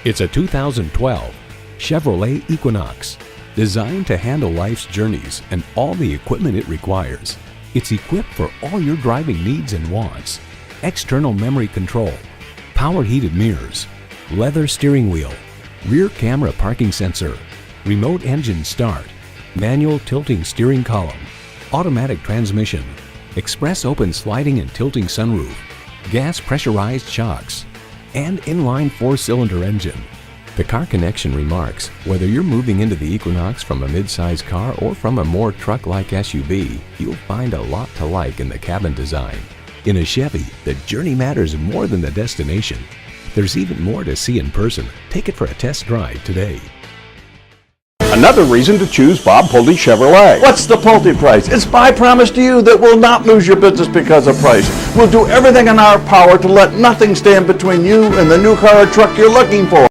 It's a 2012 Chevrolet Equinox, designed to handle life's journeys and all the equipment it requires. It's equipped for all your driving needs and wants. External memory control, power heated mirrors, leather steering wheel, rear camera parking sensor, remote engine start, manual tilting steering column, automatic transmission, express open sliding and tilting sunroof, gas pressurized shocks, and inline 4-cylinder engine. The Car Connection remarks, whether you're moving into the Equinox from a mid-size car or from a more truck-like SUV, you'll find a lot to like in the cabin design. In a Chevy, the journey matters more than the destination. There's even more to see in person. Take it for a test drive today. Another reason to choose Bob Pulte Chevrolet. What's the Pulte price? It's my promise to you that we'll not lose your business because of price. We'll do everything in our power to let nothing stand between you and the new car or truck you're looking for.